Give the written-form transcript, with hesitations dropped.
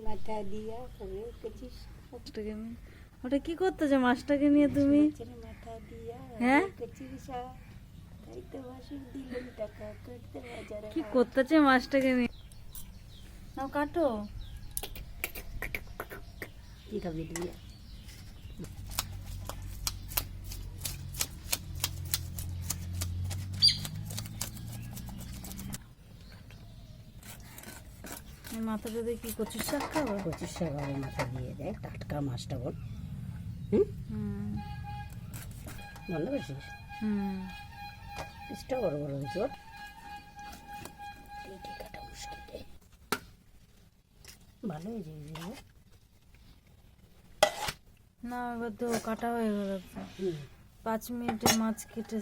মাথা দিয়া করে কেচিস মাছটাকে নিয়ে ওটা কি করতেছো মাছটাকে নিয়ে তুমি? মাথা দিয়া হ্যাঁ কেচিস তাই তো বাসুর দিলেন টাকা করতে বাজারে কি করতেছে মাছটাকে নিয়ে? নাও কাটো। কি খাবি তুই? এই মাথাটা দিয়ে কি কচুর শাক খাবো? কচির শাক আবার মাথা দিয়ে দেয়, টাটকা মাছটা বল। হুম বন্ধ করছিস? হুম পিসটা বড় বড় হয়েছে ওর। এইটি কাটা মুশকিল রে। ভালো হয়েছে এগুলো। না এবার তো কাটা হয়ে গেল। 5 মিনিটে মাছ কেটে